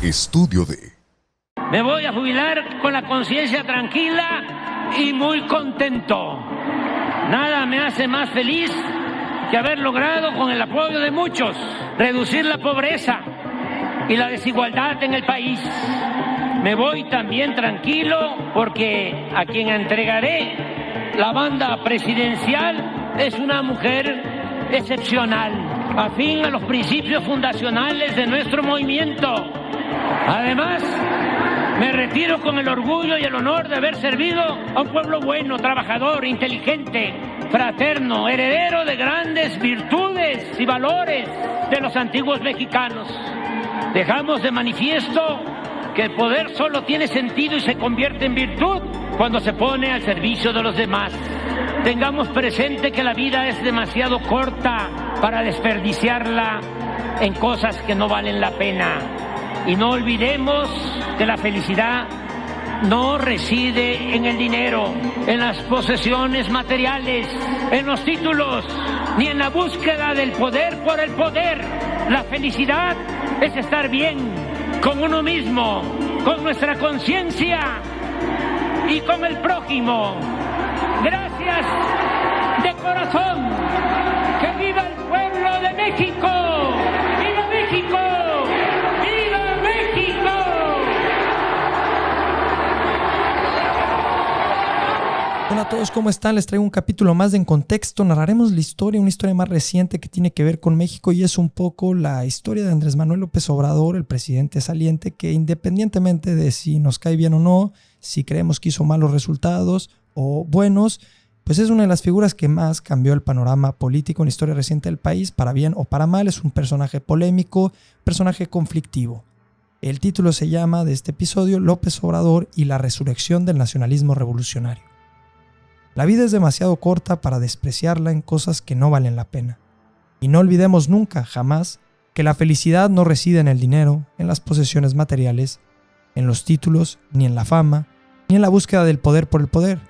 Estudio de... Me voy a jubilar con la conciencia tranquila y muy contento. Nada me hace más feliz que haber logrado, con el apoyo de muchos, reducir la pobreza y la desigualdad en el país. Me voy también tranquilo porque a quien entregaré la banda presidencial es una mujer excepcional, afín a los principios fundacionales de nuestro movimiento. Además, me retiro con el orgullo y el honor de haber servido a un pueblo bueno, trabajador, inteligente, fraterno, heredero de grandes virtudes y valores de los antiguos mexicanos. Dejamos de manifiesto que el poder solo tiene sentido y se convierte en virtud cuando se pone al servicio de los demás. Tengamos presente que la vida es demasiado corta para desperdiciarla en cosas que no valen la pena. Y no olvidemos que la felicidad no reside en el dinero, en las posesiones materiales, en los títulos, ni en la búsqueda del poder por el poder. La felicidad es estar bien con uno mismo, con nuestra conciencia y con el prójimo. Gracias de corazón. ¡Que viva el pueblo de México! ¡Viva México! ¡Viva México! Hola a todos, ¿cómo están? Les traigo un capítulo más de En Contexto. Narraremos la historia, una historia más reciente que tiene que ver con México, y es un poco la historia de Andrés Manuel López Obrador, el presidente saliente, que independientemente de si nos cae bien o no, si creemos que hizo malos resultados o buenos, pues es una de las figuras que más cambió el panorama político en la historia reciente del país, para bien o para mal. Es un personaje polémico, personaje conflictivo. El título se llama, de este episodio, López Obrador y la resurrección del nacionalismo revolucionario. La vida es demasiado corta para despreciarla en cosas que no valen la pena. Y no olvidemos nunca, jamás, que la felicidad no reside en el dinero, en las posesiones materiales, en los títulos, ni en la fama, ni en la búsqueda del poder por el poder.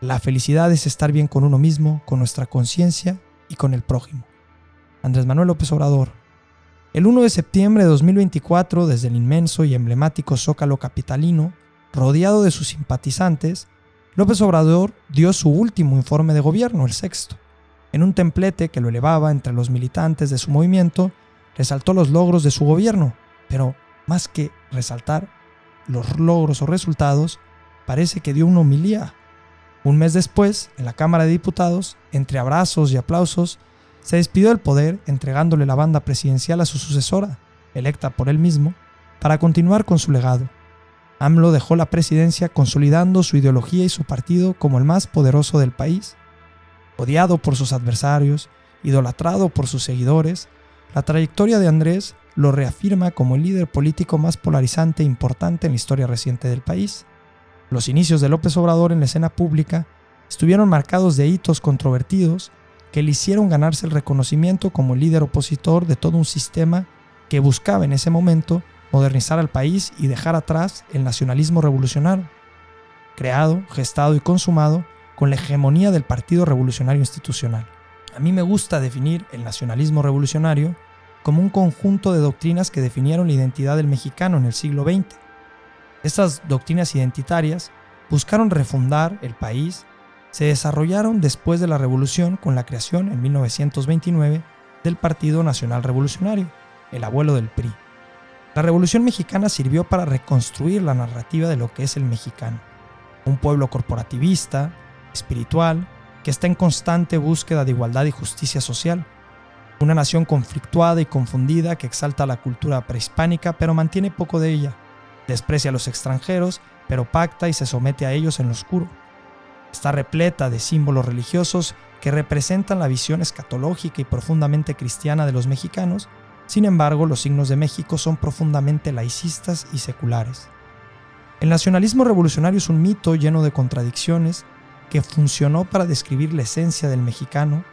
La felicidad es estar bien con uno mismo, con nuestra conciencia y con el prójimo. Andrés Manuel López Obrador. El 1 de septiembre de 2024, desde el inmenso y emblemático Zócalo capitalino, rodeado de sus simpatizantes, López Obrador dio su último informe de gobierno, el sexto. En un templete que lo elevaba entre los militantes de su movimiento, resaltó los logros de su gobierno, pero más que resaltar los logros o resultados, parece que dio una homilía. Un mes después, en la Cámara de Diputados, entre abrazos y aplausos, se despidió del poder entregándole la banda presidencial a su sucesora, electa por él mismo, para continuar con su legado. AMLO dejó la presidencia consolidando su ideología y su partido como el más poderoso del país. Odiado por sus adversarios, idolatrado por sus seguidores, la trayectoria de Andrés lo reafirma como el líder político más polarizante e importante en la historia reciente del país. Los inicios de López Obrador en la escena pública estuvieron marcados de hitos controvertidos que le hicieron ganarse el reconocimiento como el líder opositor de todo un sistema que buscaba en ese momento modernizar al país y dejar atrás el nacionalismo revolucionario, creado, gestado y consumado con la hegemonía del Partido Revolucionario Institucional. A mí me gusta definir el nacionalismo revolucionario como un conjunto de doctrinas que definieron la identidad del mexicano en el siglo XX. Estas doctrinas identitarias buscaron refundar el país, se desarrollaron después de la revolución con la creación en 1929 del Partido Nacional Revolucionario, el abuelo del PRI. La Revolución Mexicana sirvió para reconstruir la narrativa de lo que es el mexicano, un pueblo corporativista, espiritual, que está en constante búsqueda de igualdad y justicia social, una nación conflictuada y confundida que exalta la cultura prehispánica pero mantiene poco de ella, desprecia a los extranjeros pero pacta y se somete a ellos en lo oscuro. Está repleta de símbolos religiosos que representan la visión escatológica y profundamente cristiana de los mexicanos. Sin embargo, los signos de México son profundamente laicistas y seculares. El nacionalismo revolucionario es un mito lleno de contradicciones que funcionó para describir la esencia del mexicano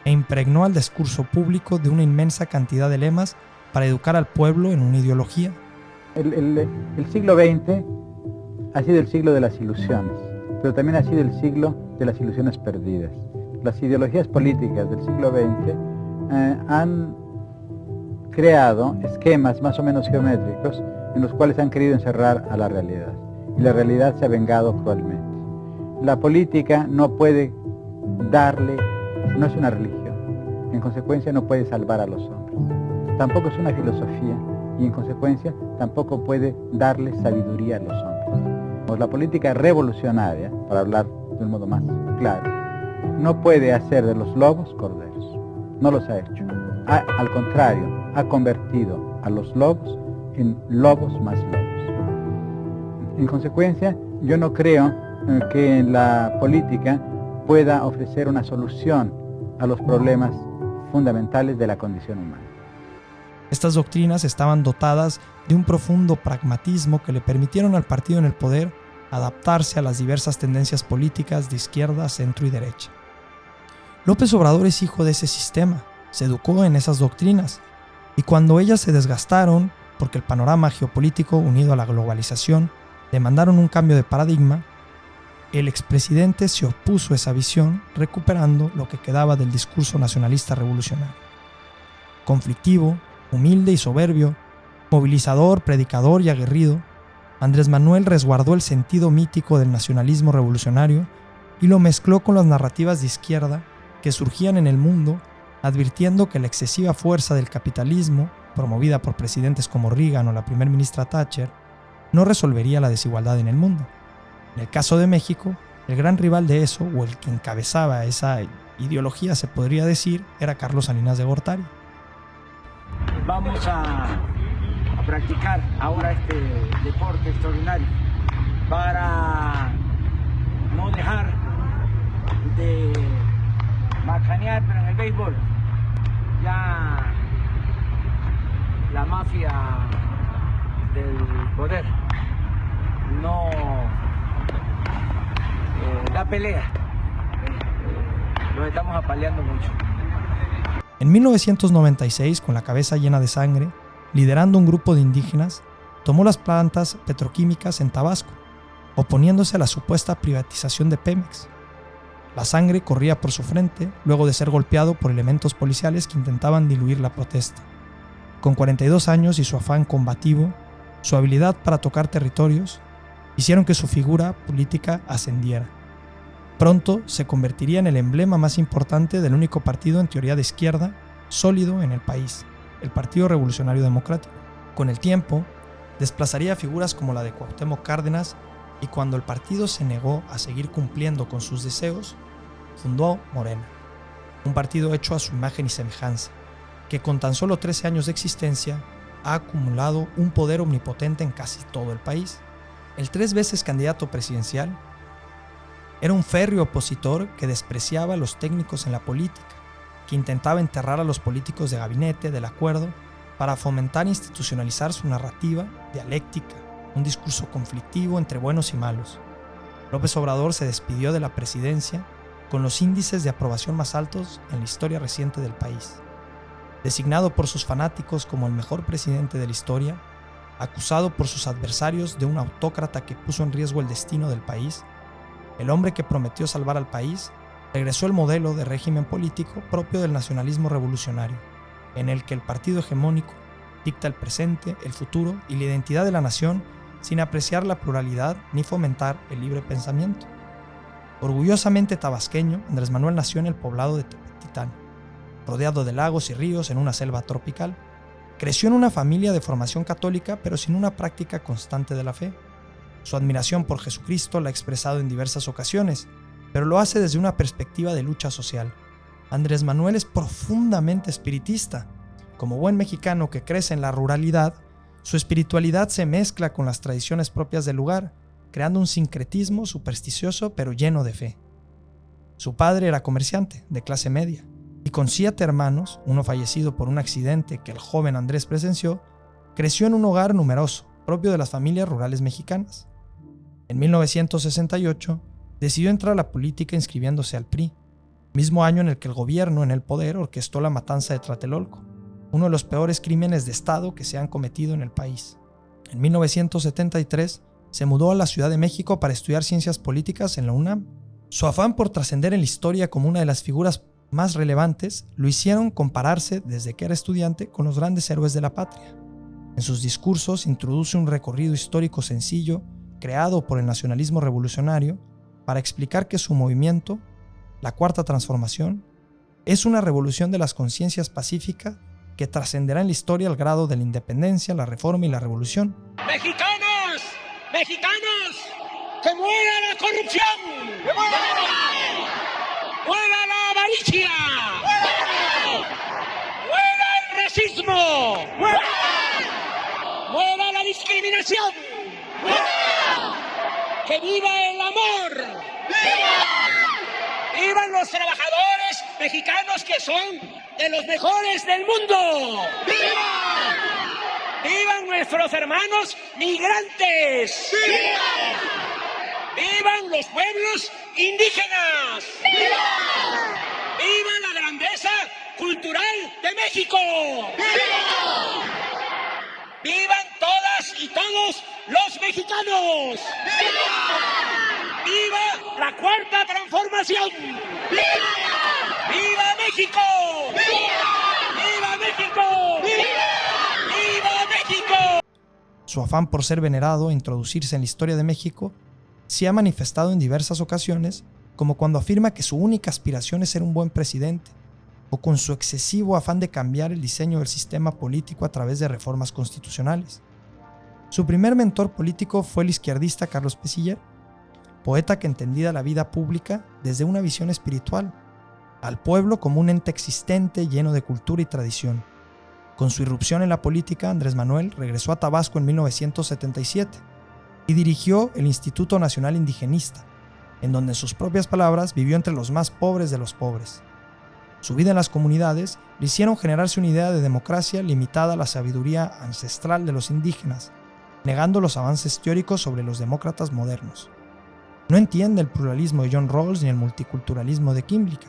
e impregnó al discurso público de una inmensa cantidad de lemas para educar al pueblo en una ideología. El siglo XX ha sido el siglo de las ilusiones, pero también ha sido el siglo de las ilusiones perdidas. Las ideologías políticas del siglo XX han creado esquemas más o menos geométricos en los cuales han querido encerrar a la realidad. Y la realidad se ha vengado cruelmente. La política no puede darle, no es una religión, en consecuencia no puede salvar a los hombres. Tampoco es una filosofía y en consecuencia tampoco puede darle sabiduría a los hombres. La política revolucionaria, para hablar de un modo más claro, no puede hacer de los lobos corderos. No los ha hecho. Al contrario, ha convertido a los lobos en lobos más lobos. En consecuencia, yo no creo que la política pueda ofrecer una solución a los problemas fundamentales de la condición humana. Estas doctrinas estaban dotadas de un profundo pragmatismo que le permitieron al partido en el poder adaptarse a las diversas tendencias políticas de izquierda, centro y derecha. López Obrador es hijo de ese sistema, se educó en esas doctrinas, y cuando ellas se desgastaron, porque el panorama geopolítico unido a la globalización demandaron un cambio de paradigma, el expresidente se opuso a esa visión, recuperando lo que quedaba del discurso nacionalista revolucionario. Conflictivo, humilde y soberbio, movilizador, predicador y aguerrido, Andrés Manuel resguardó el sentido mítico del nacionalismo revolucionario y lo mezcló con las narrativas de izquierda que surgían en el mundo, advirtiendo que la excesiva fuerza del capitalismo, promovida por presidentes como Reagan o la primer ministra Thatcher, no resolvería la desigualdad en el mundo. En el caso de México, el gran rival de eso, o el que encabezaba esa ideología, se podría decir, era Carlos Salinas de Gortari. Vamos a practicar ahora este deporte extraordinario para no dejar de macanear, pero en el béisbol ya la mafia del poder no da pelea, nos estamos apaleando mucho. En 1996, con la cabeza llena de sangre, liderando un grupo de indígenas, tomó las plantas petroquímicas en Tabasco, oponiéndose a la supuesta privatización de Pemex. La sangre corría por su frente luego de ser golpeado por elementos policiales que intentaban diluir la protesta. Con 42 años y su afán combativo, su habilidad para tocar territorios, hicieron que su figura política ascendiera. Pronto se convertiría en el emblema más importante del único partido en teoría de izquierda sólido en el país, el Partido Revolucionario Democrático. Con el tiempo, desplazaría figuras como la de Cuauhtémoc Cárdenas y cuando el partido se negó a seguir cumpliendo con sus deseos, fundó Morena, un partido hecho a su imagen y semejanza, que con tan solo 13 años de existencia ha acumulado un poder omnipotente en casi todo el país. El 3 veces candidato presidencial era un férreo opositor que despreciaba a los técnicos en la política, que intentaba enterrar a los políticos de gabinete del acuerdo para fomentar e institucionalizar su narrativa dialéctica, un discurso conflictivo entre buenos y malos. López Obrador se despidió de la presidencia con los índices de aprobación más altos en la historia reciente del país. Designado por sus fanáticos como el mejor presidente de la historia, acusado por sus adversarios de un autócrata que puso en riesgo el destino del país, el hombre que prometió salvar al país regresó el modelo de régimen político propio del nacionalismo revolucionario, en el que el partido hegemónico dicta el presente, el futuro y la identidad de la nación sin apreciar la pluralidad ni fomentar el libre pensamiento. Orgullosamente tabasqueño, Andrés Manuel nació en el poblado de Tepetitán, rodeado de lagos y ríos en una selva tropical. Creció en una familia de formación católica, pero sin una práctica constante de la fe. Su admiración por Jesucristo la ha expresado en diversas ocasiones, pero lo hace desde una perspectiva de lucha social. Andrés Manuel es profundamente espiritista. Como buen mexicano que crece en la ruralidad, su espiritualidad se mezcla con las tradiciones propias del lugar, creando un sincretismo supersticioso pero lleno de fe. Su padre era comerciante, de clase media, y con 7 hermanos, uno fallecido por un accidente que el joven Andrés presenció, creció en un hogar numeroso, propio de las familias rurales mexicanas. En 1968, decidió entrar a la política inscribiéndose al PRI, mismo año en el que el gobierno en el poder orquestó la matanza de Tlatelolco, uno de los peores crímenes de Estado que se han cometido en el país. En 1973, se mudó a la Ciudad de México para estudiar ciencias políticas en la UNAM. Su afán por trascender en la historia como una de las figuras más relevantes lo hicieron compararse desde que era estudiante con los grandes héroes de la patria. En sus discursos introduce un recorrido histórico sencillo creado por el nacionalismo revolucionario para explicar que su movimiento, la Cuarta Transformación, es una revolución de las conciencias pacíficas que trascenderá en la historia al grado de la independencia, la reforma y la revolución. ¡Mexicanos! ¡Mexicanos! ¡Que muera la corrupción! ¡Que muera la avaricia! ¡Muera el racismo! ¡Muera la discriminación! ¡Que viva el amor! ¡Vivan los trabajadores mexicanos que son de los mejores del mundo! ¡Vivan nuestros hermanos migrantes! ¡Vivan los pueblos indígenas! ¡Viva la grandeza cultural de México! ¡Vivan todas y todos los mexicanos! ¡Viva la Cuarta Transformación! ¡Viva México! ¡Viva México! ¡Viva México! Su afán por ser venerado e introducirse en la historia de México se ha manifestado en diversas ocasiones, como cuando afirma que su única aspiración es ser un buen presidente, o con su excesivo afán de cambiar el diseño del sistema político a través de reformas constitucionales. Su primer mentor político fue el izquierdista Carlos Pesiller, poeta que entendía la vida pública desde una visión espiritual, al pueblo como un ente existente lleno de cultura y tradición. Con su irrupción en la política, Andrés Manuel regresó a Tabasco en 1977 y dirigió el Instituto Nacional Indigenista, en donde en sus propias palabras vivió entre los más pobres de los pobres. Su vida en las comunidades le hicieron generarse una idea de democracia limitada a la sabiduría ancestral de los indígenas, negando los avances teóricos sobre los demócratas modernos. No entiende el pluralismo de John Rawls ni el multiculturalismo de Kimball.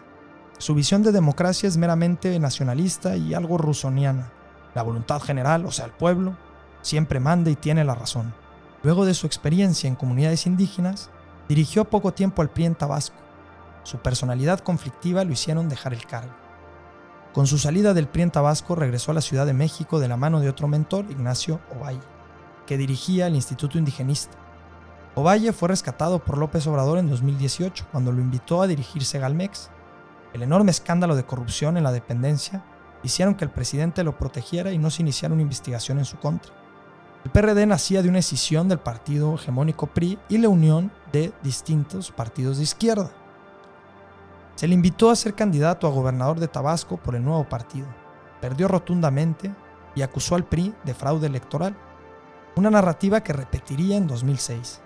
Su visión de democracia es meramente nacionalista y algo rusoniana. La voluntad general, o sea, el pueblo, siempre manda y tiene la razón. Luego de su experiencia en comunidades indígenas, dirigió poco tiempo al PRI en Tabasco. Su personalidad conflictiva lo hicieron dejar el cargo. Con su salida del PRI en Tabasco, regresó a la Ciudad de México de la mano de otro mentor, Ignacio Ovalle, que dirigía el Instituto Indigenista. Ovalle fue rescatado por López Obrador en 2018, cuando lo invitó a dirigir Segalmex. El enorme escándalo de corrupción en la dependencia hicieron que el presidente lo protegiera y no se iniciara una investigación en su contra. El PRD nacía de una escisión del partido hegemónico PRI y la unión de distintos partidos de izquierda. Se le invitó a ser candidato a gobernador de Tabasco por el nuevo partido. Perdió rotundamente y acusó al PRI de fraude electoral, una narrativa que repetiría en 2006.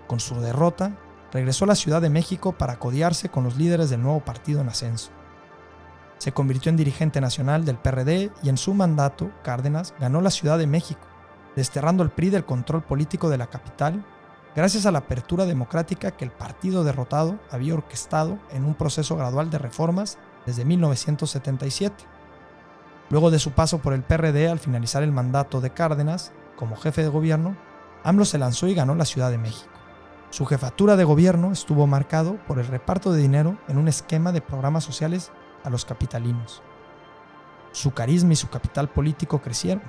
Con su derrota, regresó a la Ciudad de México para codearse con los líderes del nuevo partido en ascenso. Se convirtió en dirigente nacional del PRD y en su mandato, Cárdenas ganó la Ciudad de México, desterrando al PRI del control político de la capital, gracias a la apertura democrática que el partido derrotado había orquestado en un proceso gradual de reformas desde 1977. Luego de su paso por el PRD al finalizar el mandato de Cárdenas, como jefe de gobierno, AMLO se lanzó y ganó la Ciudad de México. Su jefatura de gobierno estuvo marcado por el reparto de dinero en un esquema de programas sociales a los capitalinos. Su carisma y su capital político crecieron.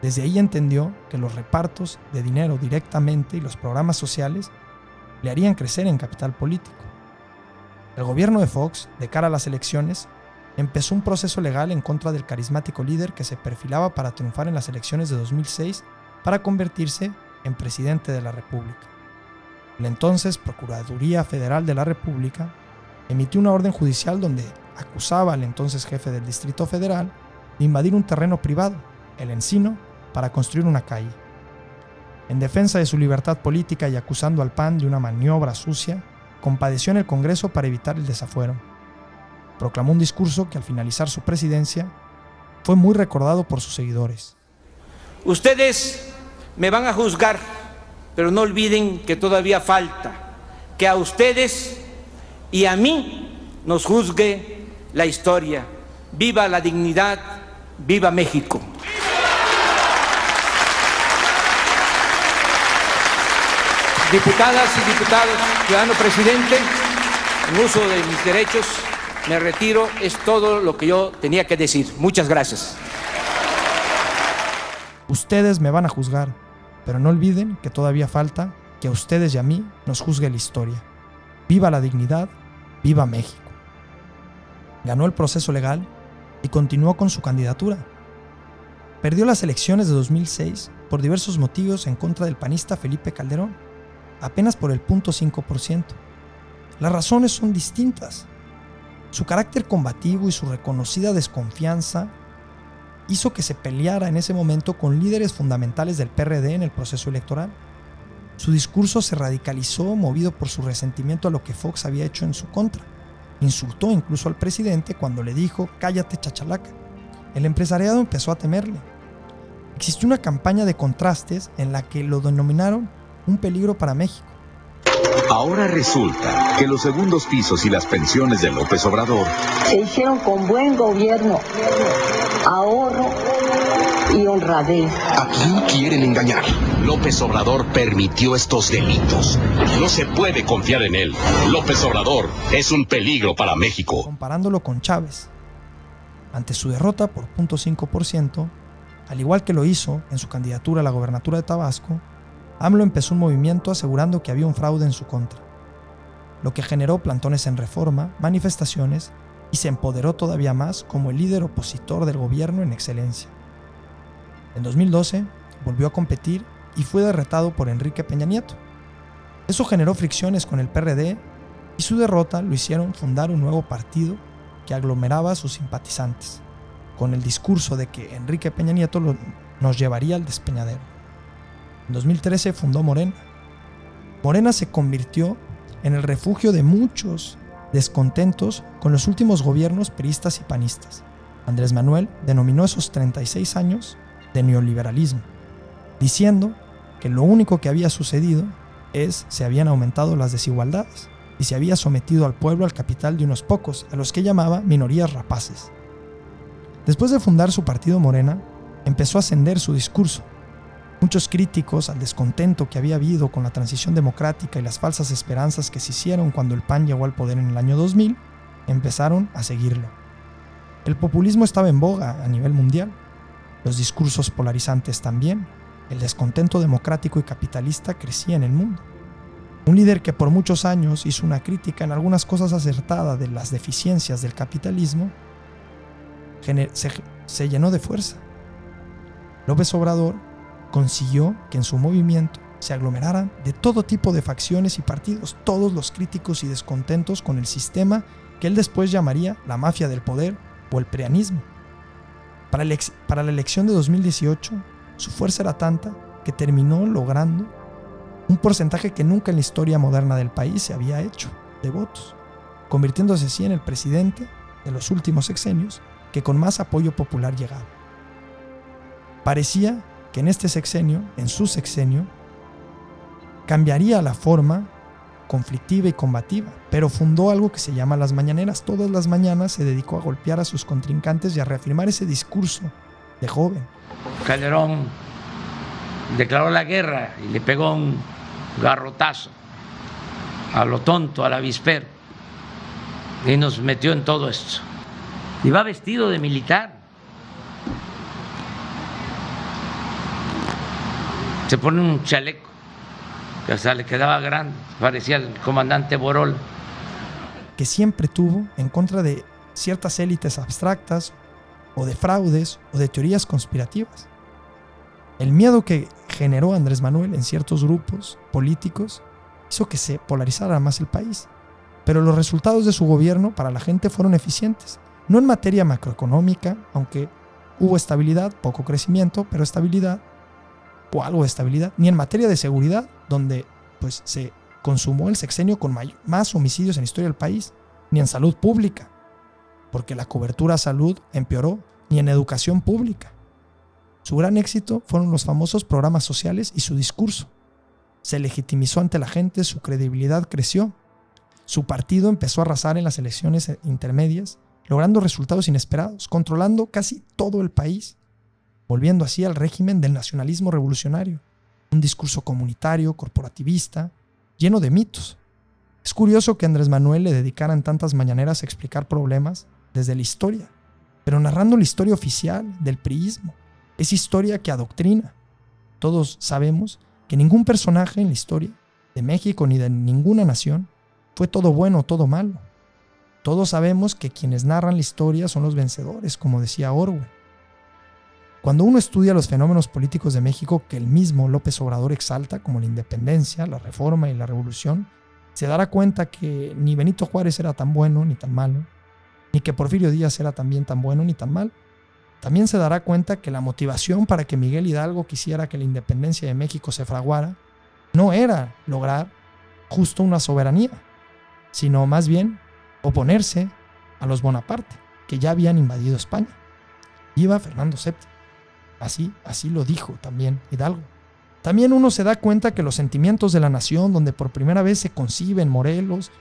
Desde ahí entendió que los repartos de dinero directamente y los programas sociales le harían crecer en capital político. El gobierno de Fox, de cara a las elecciones, empezó un proceso legal en contra del carismático líder que se perfilaba para triunfar en las elecciones de 2006 para convertirse en presidente de la República. La entonces Procuraduría Federal de la República emitió una orden judicial donde acusaba al entonces jefe del Distrito Federal de invadir un terreno privado, el Encino, para construir una calle. En defensa de su libertad política y acusando al PAN de una maniobra sucia, compadeció en el Congreso para evitar el desafuero. Proclamó un discurso que al finalizar su presidencia fue muy recordado por sus seguidores. Ustedes me van a juzgar, pero no olviden que todavía falta que a ustedes y a mí nos juzgue la historia. ¡Viva la dignidad! ¡Viva México! Diputadas y diputados, ciudadano presidente, en uso de mis derechos, me retiro. Es todo lo que yo tenía que decir. Muchas gracias. Ustedes me van a juzgar, pero no olviden que todavía falta que a ustedes y a mí nos juzgue la historia. ¡Viva la dignidad! ¡Viva México! Ganó el proceso legal y continuó con su candidatura. Perdió las elecciones de 2006 por diversos motivos en contra del panista Felipe Calderón, apenas por el 0.5%. Las razones son distintas. Su carácter combativo y su reconocida desconfianza hizo que se peleara en ese momento con líderes fundamentales del PRD en el proceso electoral. Su discurso se radicalizó movido por su resentimiento a lo que Fox había hecho en su contra. Insultó incluso al presidente cuando le dijo «cállate, chachalaca». El empresariado empezó a temerle. Existió una campaña de contrastes en la que lo denominaron un peligro para México. Ahora resulta que los segundos pisos y las pensiones de López Obrador se hicieron con buen gobierno, ahorro y honradez. ¿A quién quieren engañar? López Obrador permitió estos delitos. No se puede confiar en él. López Obrador es un peligro para México. Comparándolo con Chávez. Ante su derrota por 0.5%, al igual que lo hizo en su candidatura a la gobernatura de Tabasco, AMLO empezó un movimiento asegurando que había un fraude en su contra, lo que generó plantones en Reforma, manifestaciones y se empoderó todavía más como el líder opositor del gobierno en excelencia. En 2012 volvió a competir y fue derrotado por Enrique Peña Nieto. Eso generó fricciones con el PRD y su derrota lo hicieron fundar un nuevo partido que aglomeraba a sus simpatizantes, con el discurso de que Enrique Peña Nieto nos llevaría al despeñadero. En 2013 fundó Morena. Morena se convirtió en el refugio de muchos descontentos con los últimos gobiernos priistas y panistas. Andrés Manuel denominó esos 36 años de neoliberalismo, diciendo que lo único que había sucedido se habían aumentado las desigualdades y se había sometido al pueblo al capital de unos pocos, a los que llamaba minorías rapaces. Después de fundar su partido Morena, empezó a ascender su discurso. Muchos críticos al descontento que había habido con la transición democrática y las falsas esperanzas que se hicieron cuando el PAN llegó al poder en el año 2000, empezaron a seguirlo. El populismo estaba en boga a nivel mundial, los discursos polarizantes también, el descontento democrático y capitalista crecía en el mundo. Un líder que por muchos años hizo una crítica en algunas cosas acertada de las deficiencias del capitalismo, se llenó de fuerza. López Obrador consiguió que en su movimiento se aglomeraran de todo tipo de facciones y partidos, todos los críticos y descontentos con el sistema que él después llamaría la mafia del poder o el preanismo. Para la elección de 2018, su fuerza era tanta que terminó logrando un porcentaje que nunca en la historia moderna del país se había hecho de votos, convirtiéndose así en el presidente de los últimos sexenios que con más apoyo popular llegaba. Parecía que en este sexenio, en su sexenio, cambiaría la forma conflictiva y combativa, pero fundó algo que se llama las mañaneras. Todas las mañanas se dedicó a golpear a sus contrincantes y a reafirmar ese discurso de joven. Calderón declaró la guerra y le pegó un garrotazo a lo tonto, al avispero, y nos metió en todo esto. Y va vestido de militar. Se pone un chaleco que hasta le quedaba grande, parecía el comandante Borol. Que siempre tuvo en contra de ciertas élites abstractas, o de fraudes, o de teorías conspirativas. El miedo que generó Andrés Manuel en ciertos grupos políticos hizo que se polarizara más el país. Pero los resultados de su gobierno para la gente fueron eficientes. No en materia macroeconómica, aunque hubo estabilidad, poco crecimiento, pero estabilidad, o algo de estabilidad, ni en materia de seguridad, donde pues se consumó el sexenio con más homicidios en la historia del país, ni en salud pública, porque la cobertura a salud empeoró, ni en educación pública. Su gran éxito fueron los famosos programas sociales y su discurso. Se legitimizó ante la gente, su credibilidad creció. Su partido empezó a arrasar en las elecciones intermedias, logrando resultados inesperados, controlando casi todo el país, volviendo así al régimen del nacionalismo revolucionario, un discurso comunitario, corporativista, lleno de mitos. Es curioso que Andrés Manuel le dedicaran tantas mañaneras a explicar problemas desde la historia, pero narrando la historia oficial del priismo. Es historia que adoctrina. Todos sabemos que ningún personaje en la historia de México ni de ninguna nación fue todo bueno o todo malo. Todos sabemos que quienes narran la historia son los vencedores, como decía Orwell. Cuando uno estudia los fenómenos políticos de México que el mismo López Obrador exalta, como la independencia, la reforma y la revolución, se dará cuenta que ni Benito Juárez era tan bueno ni tan malo, ni que Porfirio Díaz era también tan bueno ni tan malo. También se dará cuenta que la motivación para que Miguel Hidalgo quisiera que la independencia de México se fraguara no era lograr justo una soberanía, sino más bien oponerse a los Bonaparte, que ya habían invadido España. Iba Fernando VII. Así lo dijo también Hidalgo. También uno se da cuenta que los sentimientos de la nación, donde por primera vez se concibe en Morelos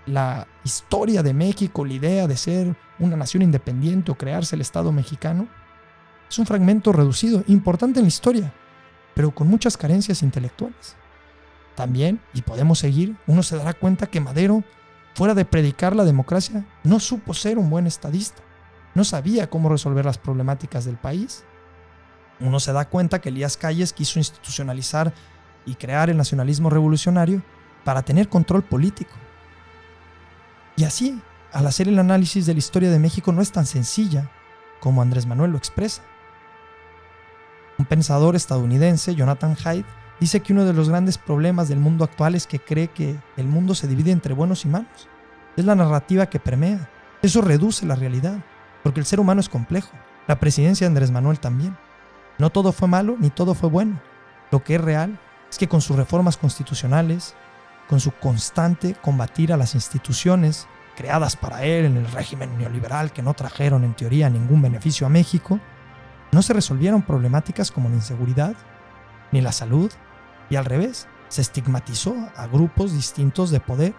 la historia de México, la idea de ser una nación independiente o crearse el Estado mexicano, es un fragmento reducido, importante en la historia, pero con muchas carencias intelectuales. También, y podemos seguir, uno se dará cuenta que Madero, fuera de predicar la democracia, no supo ser un buen estadista, no sabía cómo resolver las problemáticas del país. Uno se da cuenta que Elías Calles quiso institucionalizar y crear el nacionalismo revolucionario para tener control político. Y así, al hacer el análisis de la historia de México, no es tan sencilla como Andrés Manuel lo expresa. Un pensador estadounidense, Jonathan Haidt, dice que uno de los grandes problemas del mundo actual es que cree que el mundo se divide entre buenos y malos. Es la narrativa que permea. Eso reduce la realidad, porque el ser humano es complejo. La presidencia de Andrés Manuel también. No todo fue malo ni todo fue bueno. Lo que es real es que con sus reformas constitucionales, con su constante combatir a las instituciones creadas para él en el régimen neoliberal que no trajeron en teoría ningún beneficio a México, no se resolvieron problemáticas como la inseguridad ni la salud, y al revés, se estigmatizó a grupos distintos de poder,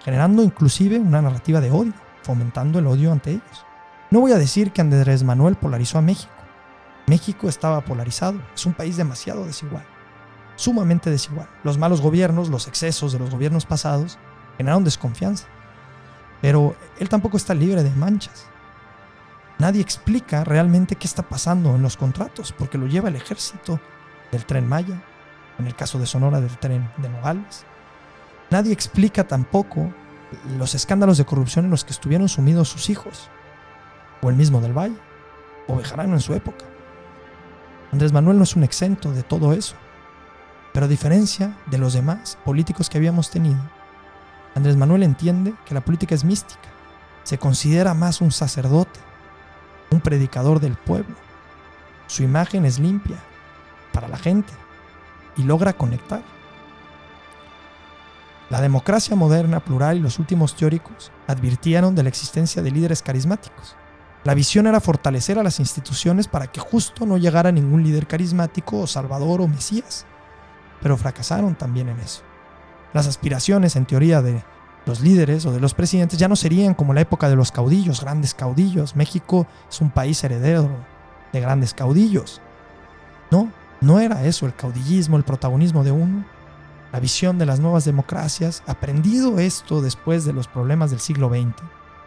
generando inclusive una narrativa de odio, fomentando el odio ante ellos. No voy a decir que Andrés Manuel polarizó a México. México estaba polarizado, es un país demasiado desigual, sumamente desigual. Los malos gobiernos, los excesos de los gobiernos pasados generaron desconfianza, pero él tampoco está libre de manchas. Nadie explica realmente qué está pasando en los contratos, porque lo lleva el ejército del Tren Maya, en el caso de Sonora del Tren de Nogales. Nadie explica tampoco los escándalos de corrupción en los que estuvieron sumidos sus hijos, o el mismo del Valle, o Bejarano en su época. Andrés Manuel no es un exento de todo eso, pero a diferencia de los demás políticos que habíamos tenido, Andrés Manuel entiende que la política es mística, se considera más un sacerdote, un predicador del pueblo. Su imagen es limpia para la gente y logra conectar. La democracia moderna, plural y los últimos teóricos advirtieron de la existencia de líderes carismáticos. La visión era fortalecer a las instituciones para que justo no llegara ningún líder carismático o salvador o mesías, pero fracasaron también en eso. Las aspiraciones, en teoría, de los líderes o de los presidentes ya no serían como la época de los caudillos, grandes caudillos. México es un país heredero de grandes caudillos. No era eso el caudillismo, el protagonismo de uno. La visión de las nuevas democracias, aprendido esto después de los problemas del siglo XX,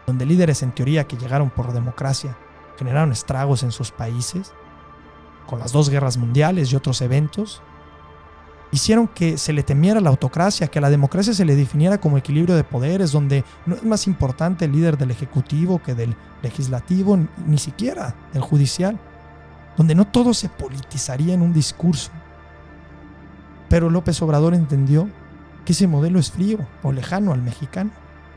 donde líderes en teoría que llegaron por democracia generaron estragos en sus países, con las 2 guerras mundiales y otros eventos, hicieron que se le temiera la autocracia, que a la democracia se le definiera como equilibrio de poderes, donde no es más importante el líder del ejecutivo que del legislativo, ni siquiera del judicial, donde no todo se politizaría en un discurso. Pero López Obrador entendió que ese modelo es frío o lejano al mexicano,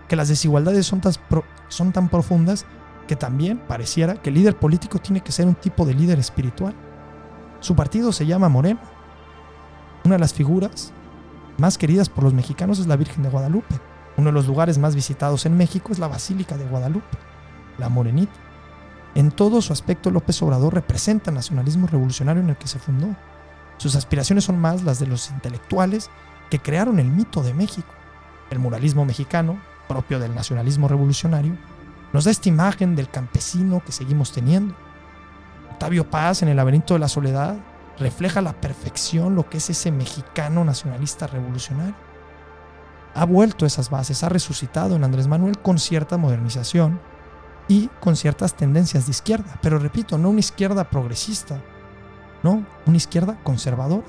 que las desigualdades son tan profundas que también pareciera que el líder político tiene que ser un tipo de líder espiritual. Su partido se llama Morena. Una de las figuras más queridas por los mexicanos es la Virgen de Guadalupe. Uno de los lugares más visitados en México es la Basílica de Guadalupe, la Morenita. En todo su aspecto, López Obrador representa el nacionalismo revolucionario en el que se fundó. Sus aspiraciones son más las de los intelectuales que crearon el mito de México. El muralismo mexicano, propio del nacionalismo revolucionario, nos da esta imagen del campesino que seguimos teniendo. Octavio Paz, en El laberinto de la soledad, refleja a la perfección lo que es ese mexicano nacionalista revolucionario. ha vuelto a esas bases, ha resucitado en Andrés Manuel con cierta modernización y con ciertas tendencias de izquierda. Pero repito, no una izquierda progresista, no, una izquierda conservadora.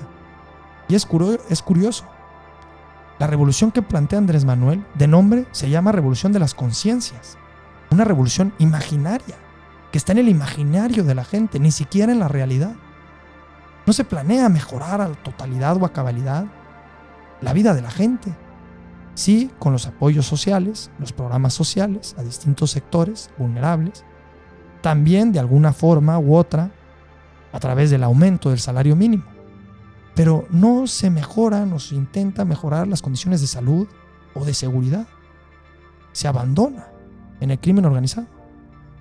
Y es curioso. La revolución que plantea Andrés Manuel, de nombre, se llama Revolución de las Conciencias. Una revolución imaginaria, que está en el imaginario de la gente, ni siquiera en la realidad. No se planea mejorar a la totalidad o a cabalidad la vida de la gente. Sí, con los apoyos sociales, los programas sociales a distintos sectores vulnerables, también de alguna forma u otra a través del aumento del salario mínimo. Pero no se mejoran o se intenta mejorar las condiciones de salud o de seguridad. Se abandona en el crimen organizado.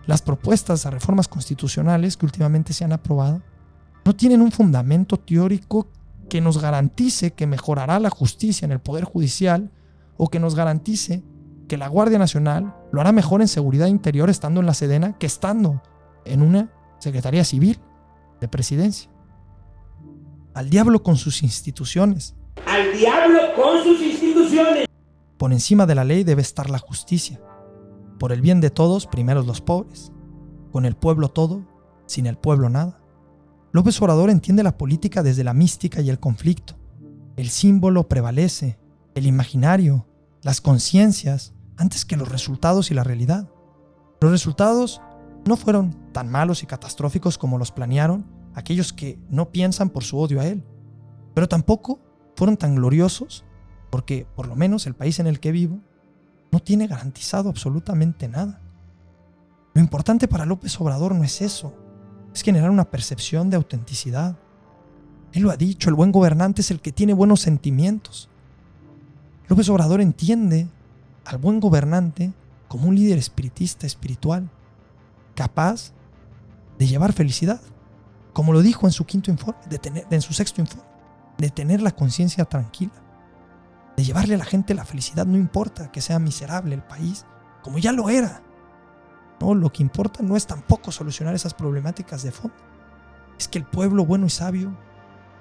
Las propuestas a reformas constitucionales que últimamente se han aprobado no tienen un fundamento teórico que nos garantice que mejorará la justicia en el Poder Judicial o que nos garantice que la Guardia Nacional lo hará mejor en seguridad interior estando en la Sedena que estando en una Secretaría Civil de Presidencia. Al diablo con sus instituciones. ¡Al diablo con sus instituciones! Por encima de la ley debe estar la justicia. Por el bien de todos, primero los pobres. Con el pueblo todo, sin el pueblo nada. López Obrador entiende la política desde la mística y el conflicto. El símbolo prevalece, el imaginario, las conciencias, antes que los resultados y la realidad. Los resultados no fueron tan malos y catastróficos como los planearon aquellos que no piensan por su odio a él, pero tampoco fueron tan gloriosos porque, por lo menos, el país en el que vivo no tiene garantizado absolutamente nada. Lo importante para López Obrador no es eso, es generar una percepción de autenticidad. Él lo ha dicho, el buen gobernante es el que tiene buenos sentimientos. López Obrador entiende al buen gobernante como un líder espiritista, espiritual, capaz de llevar felicidad, como lo dijo en su quinto informe, en su sexto informe, de tener la conciencia tranquila, de llevarle a la gente la felicidad, no importa que sea miserable el país, como ya lo era. No, lo que importa no es tampoco solucionar esas problemáticas de fondo, es que el pueblo bueno y sabio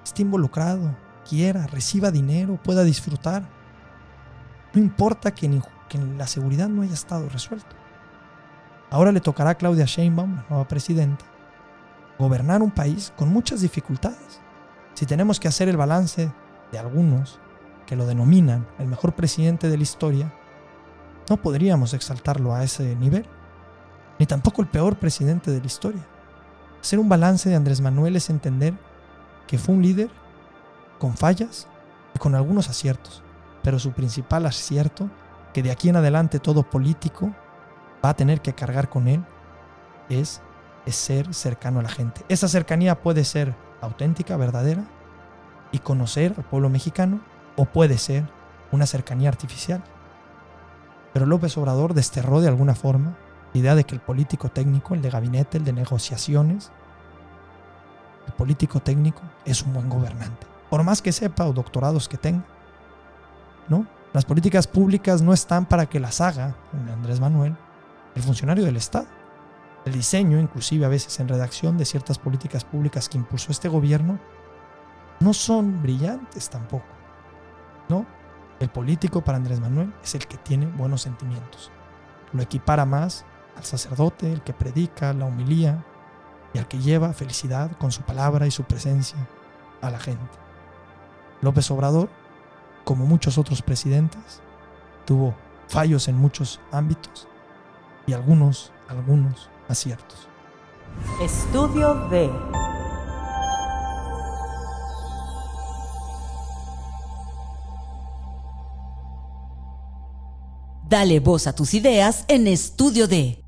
esté involucrado, quiera, reciba dinero, pueda disfrutar. No importa que la seguridad no haya estado resuelto. Ahora le tocará a Claudia Sheinbaum, la nueva presidenta, gobernar un país con muchas dificultades. Si tenemos que hacer el balance de algunos que lo denominan el mejor presidente de la historia, no podríamos exaltarlo a ese nivel, ni tampoco el peor presidente de la historia. Hacer un balance de Andrés Manuel es entender que fue un líder con fallas y con algunos aciertos, pero su principal acierto, que de aquí en adelante todo político va a tener que cargar con él, es ser cercano a la gente. Esa cercanía puede ser auténtica, verdadera, y conocer al pueblo mexicano, o puede ser una cercanía artificial. Pero López Obrador desterró de alguna forma la idea de que el político técnico, el de gabinete, el de negociaciones, el político técnico es un buen gobernante, por más que sepa o doctorados que tenga, ¿no? Las políticas públicas no están para que las haga Andrés Manuel, el funcionario del Estado. El diseño, inclusive a veces en redacción de ciertas políticas públicas que impulsó este gobierno, no son brillantes tampoco, ¿no? El político para Andrés Manuel es el que tiene buenos sentimientos. Lo equipara más al sacerdote, el que predica, la homilía, y al que lleva felicidad con su palabra y su presencia a la gente. López Obrador, como muchos otros presidentes, tuvo fallos en muchos ámbitos y algunos aciertos. Estudio D. Dale voz a tus ideas en Estudio D.